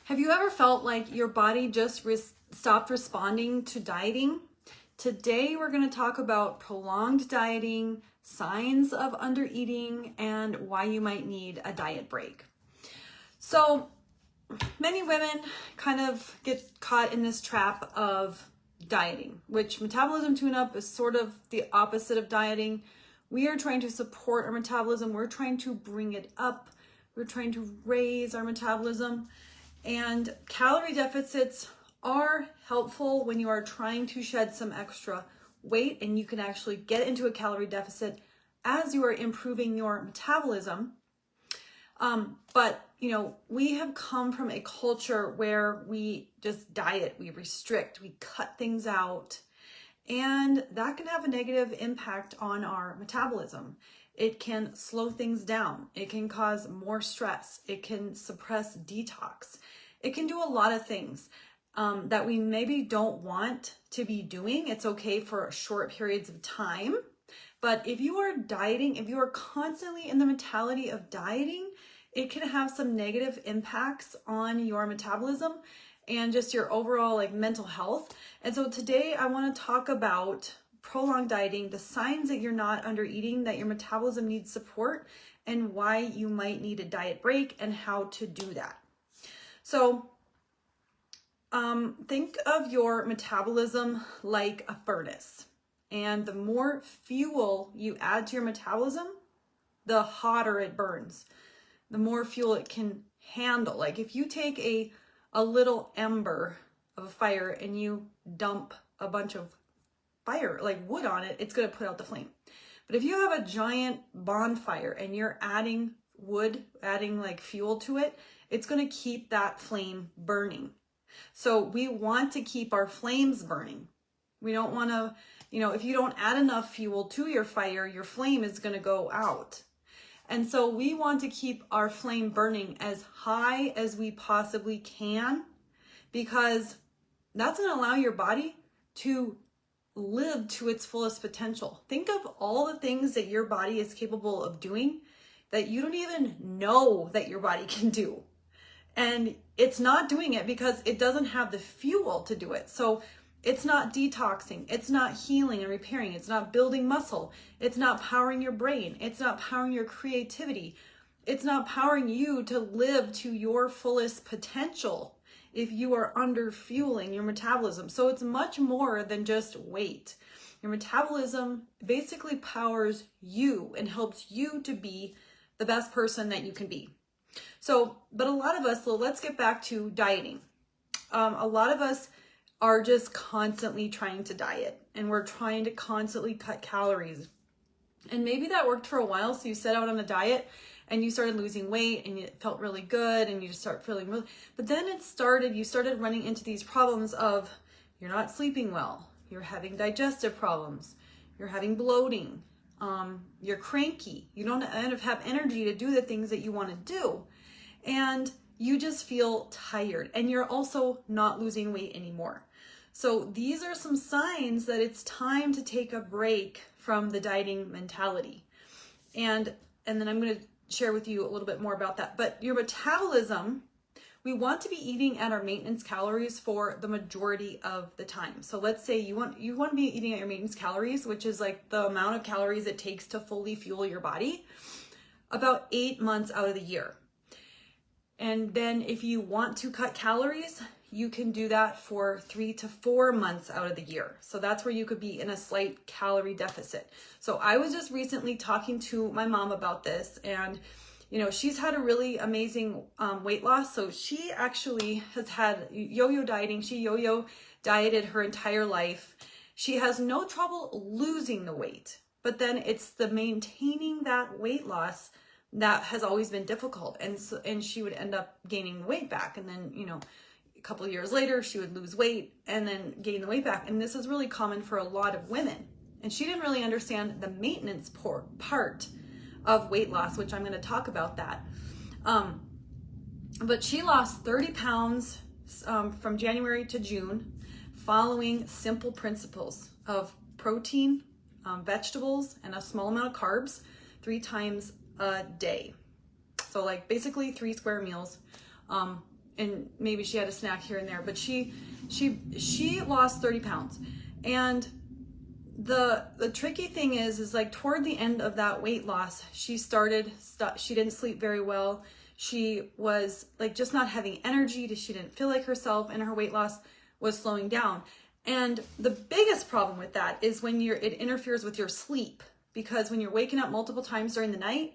Have you ever felt like your body just stopped responding to dieting? Today we're going to talk about prolonged dieting, signs of undereating, and why you might need a diet break. So many women kind of get caught in this trap of dieting, which metabolism tune-up is sort of the opposite of dieting. We are trying to support our metabolism. We're trying to bring it up. We're trying to raise our metabolism. And calorie deficits are helpful when you are trying to shed some extra weight, and you can actually get into a calorie deficit as you are improving your metabolism. But we have come from a culture where we just diet, we restrict, we cut things out, and that can have a negative impact on our metabolism. It can slow things down. It can cause more stress. It can suppress detox. It can do a lot of things that we maybe don't want to be doing. It's okay for short periods of time. But if you are dieting, if you are constantly in the mentality of dieting, it can have some negative impacts on your metabolism and just your overall mental health. And so today I want to talk about prolonged dieting, the signs that you're not undereating, that your metabolism needs support, and why you might need a diet break and how to do that. So think of your metabolism like a furnace, and the more fuel you add to your metabolism, the hotter it burns, the more fuel it can handle. Like if you take a little ember of a fire and you dump a bunch of fire, like wood on it, it's going to put out the flame. But if you have a giant bonfire and you're adding wood, adding fuel to it, it's going to keep that flame burning. So we want to keep our flames burning. We don't want to, if you don't add enough fuel to your fire, your flame is going to go out. And so we want to keep our flame burning as high as we possibly can, because that's going to allow your body to live to its fullest potential. Think of all the things that your body is capable of doing that you don't even know that your body can do. And it's not doing it because it doesn't have the fuel to do it. So it's not detoxing, it's not healing and repairing, it's not building muscle, it's not powering your brain, it's not powering your creativity, it's not powering you to live to your fullest potential if you are under fueling your metabolism. So it's much more than just weight. Your metabolism basically powers you and helps you to be the best person that you can be. So, but a lot of us, so let's get back to dieting. A lot of us are just constantly trying to diet, and we're trying to constantly cut calories. And maybe that worked for a while. So you set out on a diet and you started losing weight and it felt really good and you just start feeling really, but then you started running into these problems of you're not sleeping well, you're having digestive problems, you're having bloating, you're cranky, you don't have energy to do the things that you want to do. And you just feel tired, and you're also not losing weight anymore. So these are some signs that it's time to take a break from the dieting mentality. And then I'm going to share with you a little bit more about that. But your metabolism, we want to be eating at our maintenance calories for the majority of the time. So let's say you want to be eating at your maintenance calories, which is the amount of calories it takes to fully fuel your body, about 8 months out of the year. And then if you want to cut calories, you can do that for 3 to 4 months out of the year. So that's where you could be in a slight calorie deficit. So I was just recently talking to my mom about this, and she's had a really amazing weight loss. So she actually has had yo-yo dieting. She yo-yo dieted her entire life. She has no trouble losing the weight, but then it's the maintaining that weight loss that has always been difficult. And she would end up gaining the weight back. And then, a couple of years later, she would lose weight and then gain the weight back. And this is really common for a lot of women. And she didn't really understand the maintenance part of weight loss, which I'm going to talk about that. But she lost 30 pounds from January to June, following simple principles of protein, vegetables, and a small amount of carbs 3 times a day. So basically 3 square meals and maybe she had a snack here and there, but she lost 30 pounds. And the tricky thing is like toward the end of that weight loss, she didn't sleep very well. She was like just not having energy. She didn't feel like herself, and her weight loss was slowing down. And the biggest problem with that is when it interferes with your sleep, because when you're waking up multiple times during the night,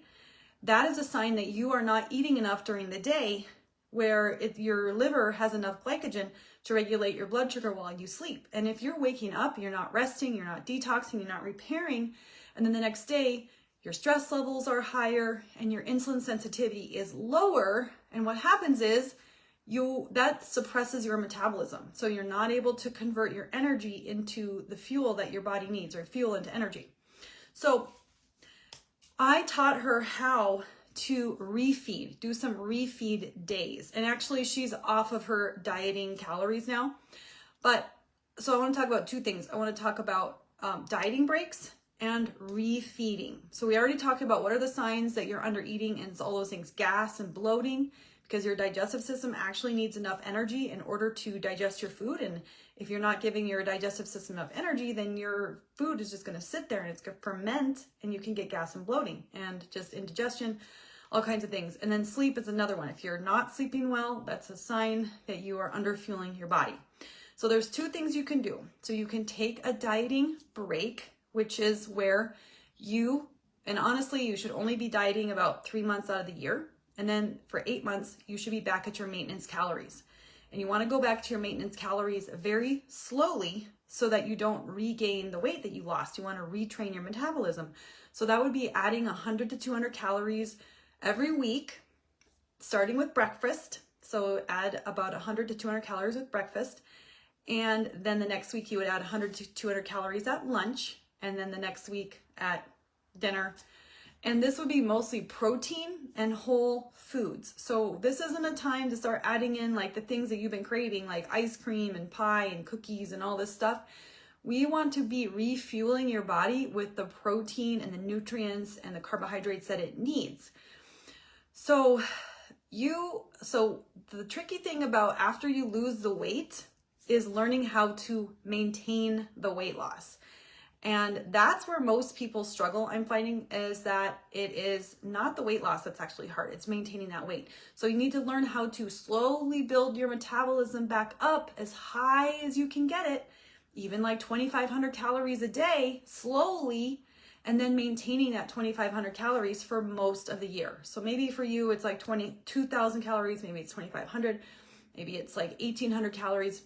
that is a sign that you are not eating enough during the day, where if your liver has enough glycogen to regulate your blood sugar while you sleep. And if you're waking up, you're not resting, you're not detoxing, you're not repairing, and then the next day your stress levels are higher and your insulin sensitivity is lower, and what happens is that suppresses your metabolism. So you're not able to convert your energy into the fuel that your body needs, or fuel into energy. So I taught her how to refeed, do some refeed days. And actually she's off of her dieting calories now. But so I want to talk about two things. I want to talk about dieting breaks and refeeding. So we already talked about what are the signs that you're under eating, and it's all those things, gas and bloating, because your digestive system actually needs enough energy in order to digest your food. And if you're not giving your digestive system enough energy, then your food is just going to sit there and it's going to ferment, and you can get gas and bloating and just indigestion, all kinds of things. And then sleep is another one. If you're not sleeping well, that's a sign that you are underfueling your body. So there's two things you can do. So you can take a dieting break, which is where and honestly, you should only be dieting about 3 months out of the year. And then for 8 months, you should be back at your maintenance calories. And you want to go back to your maintenance calories very slowly so that you don't regain the weight that you lost. You want to retrain your metabolism. So that would be adding 100 to 200 calories every week, starting with breakfast. So add about 100 to 200 calories with breakfast. And then the next week you would add 100 to 200 calories at lunch. And then the next week at dinner. And this would be mostly protein and whole foods. So this isn't a time to start adding in like the things that you've been craving, like ice cream and pie and cookies and all this stuff. We want to be refueling your body with the protein and the nutrients and the carbohydrates that it needs. So the tricky thing about after you lose the weight is learning how to maintain the weight loss. And that's where most people struggle, I'm finding, is that it is not the weight loss that's actually hard. It's maintaining that weight. So you need to learn how to slowly build your metabolism back up as high as you can get it, even like 2,500 calories a day, slowly, and then maintaining that 2,500 calories for most of the year. So maybe for you, it's like 22,000 calories, maybe it's 2,500, maybe it's like 1,800 calories.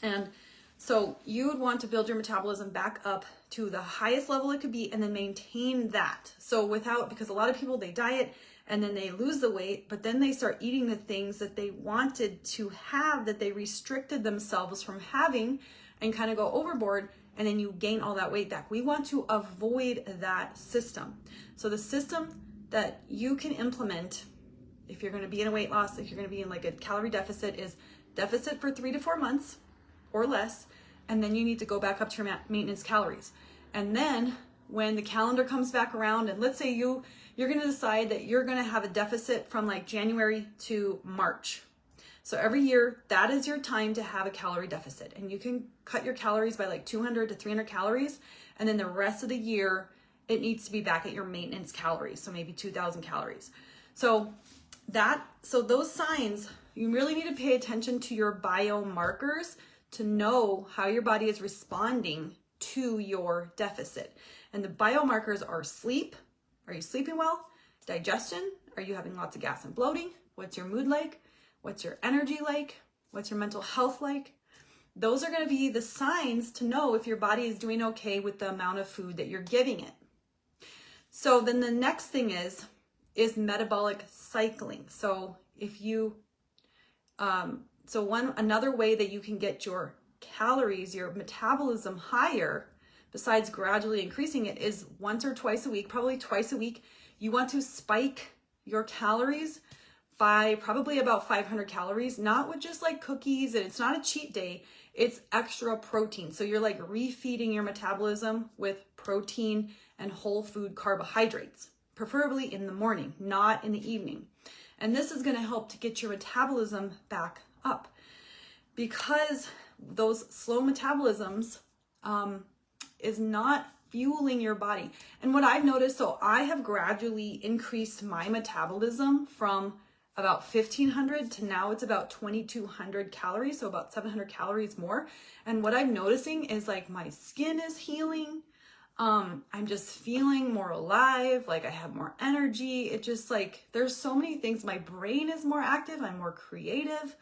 And so you would want to build your metabolism back up to the highest level it could be and then maintain that. So because a lot of people, they diet and then they lose the weight, but then they start eating the things that they wanted to have, that they restricted themselves from having, and kind of go overboard, and then you gain all that weight back. We want to avoid that system. So the system that you can implement if you're going to be in a weight loss, if you're going to be in like a calorie deficit, is deficit for 3 to 4 months or less, and then you need to go back up to your maintenance calories. And then when the calendar comes back around, and let's say you're going to decide that you're going to have a deficit from like January to March. So every year, that is your time to have a calorie deficit, and you can cut your calories by like 200 to 300 calories. And then the rest of the year, it needs to be back at your maintenance calories. So maybe 2,000 calories. So those signs, you really need to pay attention to your biomarkers to know how your body is responding to your deficit. And the biomarkers are sleep. Are you sleeping well? Digestion. Are you having lots of gas and bloating? What's your mood like? What's your energy like? What's your mental health like? Those are going to be the signs to know if your body is doing okay with the amount of food that you're giving it. So then the next thing is metabolic cycling. So if you, another way that you can get your calories, your metabolism higher, besides gradually increasing it, is once or twice a week, probably twice a week, you want to spike your calories by probably about 500 calories, not with just like cookies, and it's not a cheat day, it's extra protein. So you're like refeeding your metabolism with protein and whole food carbohydrates, preferably in the morning, not in the evening. And this is going to help to get your metabolism back up, because those slow metabolisms is not fueling your body. And what I've noticed, so I have gradually increased my metabolism from about 1,500 to now it's about 2,200 calories, so about 700 calories more. And what I'm noticing is like my skin is healing. I'm just feeling more alive, like I have more energy. It just like, there's so many things. My brain is more active. I'm more creative.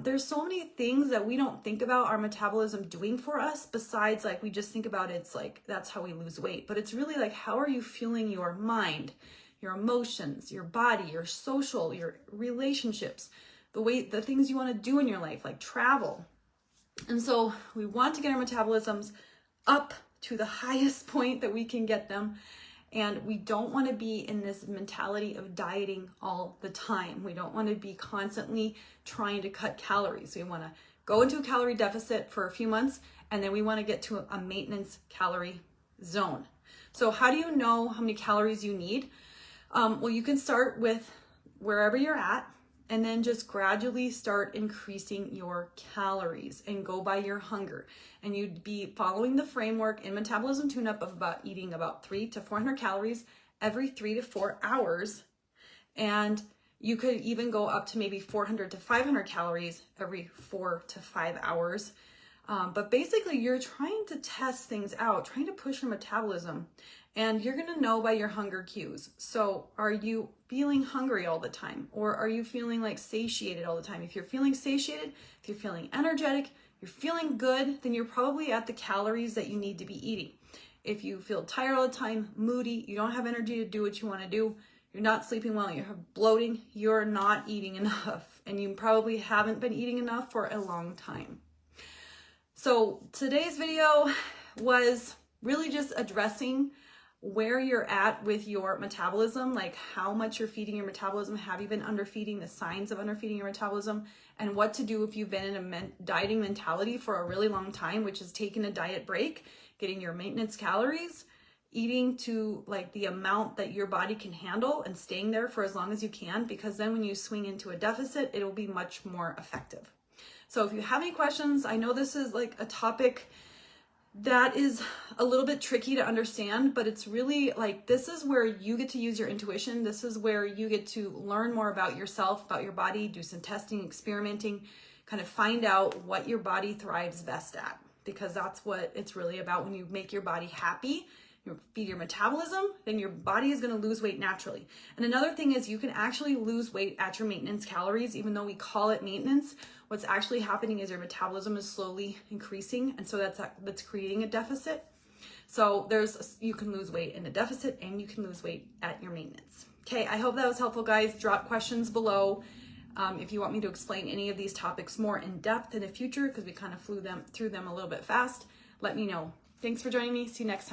There's so many things that we don't think about our metabolism doing for us, besides like we just think about it's like that's how we lose weight. But it's really like, how are you fueling your mind, your emotions, your body, your social, your relationships, the things you want to do in your life, like travel. And so we want to get our metabolisms up to the highest point that we can get them. And we don't want to be in this mentality of dieting all the time. We don't want to be constantly trying to cut calories. We want to go into a calorie deficit for a few months, and then we want to get to a maintenance calorie zone. So how do you know how many calories you need? Well, you can start with wherever you're at, and then just gradually start increasing your calories and go by your hunger. And you'd be following the framework in Metabolism Tune-Up of about eating about 300 to 400 calories every 3 to 4 hours. And you could even go up to maybe 400 to 500 calories every 4 to 5 hours. But basically you're trying to test things out, trying to push your metabolism, and you're going to know by your hunger cues. So are you feeling hungry all the time, or are you feeling like satiated all the time? If you're feeling satiated, if you're feeling energetic, you're feeling good, then you're probably at the calories that you need to be eating. If you feel tired all the time, moody, you don't have energy to do what you want to do, you're not sleeping well, you have bloating, you're not eating enough, and you probably haven't been eating enough for a long time. So today's video was really just addressing where you're at with your metabolism, like how much you're feeding your metabolism, have you been underfeeding, the signs of underfeeding your metabolism, and what to do if you've been in a dieting mentality for a really long time, which is taking a diet break, getting your maintenance calories, eating to like the amount that your body can handle and staying there for as long as you can, because then when you swing into a deficit, it'll be much more effective. So if you have any questions, I know this is like a topic that is a little bit tricky to understand, but it's really like, this is where you get to use your intuition. This is where you get to learn more about yourself, about your body, do some testing, experimenting, kind of find out what your body thrives best at, because that's what it's really about. When you make your body happy, you feed your metabolism, then your body is going to lose weight naturally. And another thing is you can actually lose weight at your maintenance calories, even though we call it maintenance. What's actually happening is your metabolism is slowly increasing, and so that's creating a deficit. So you can lose weight in a deficit, and you can lose weight at your maintenance. Okay, I hope that was helpful, guys. Drop questions below if you want me to explain any of these topics more in depth in the future, because we kind of flew through them a little bit fast. Let me know. Thanks for joining me. See you next time.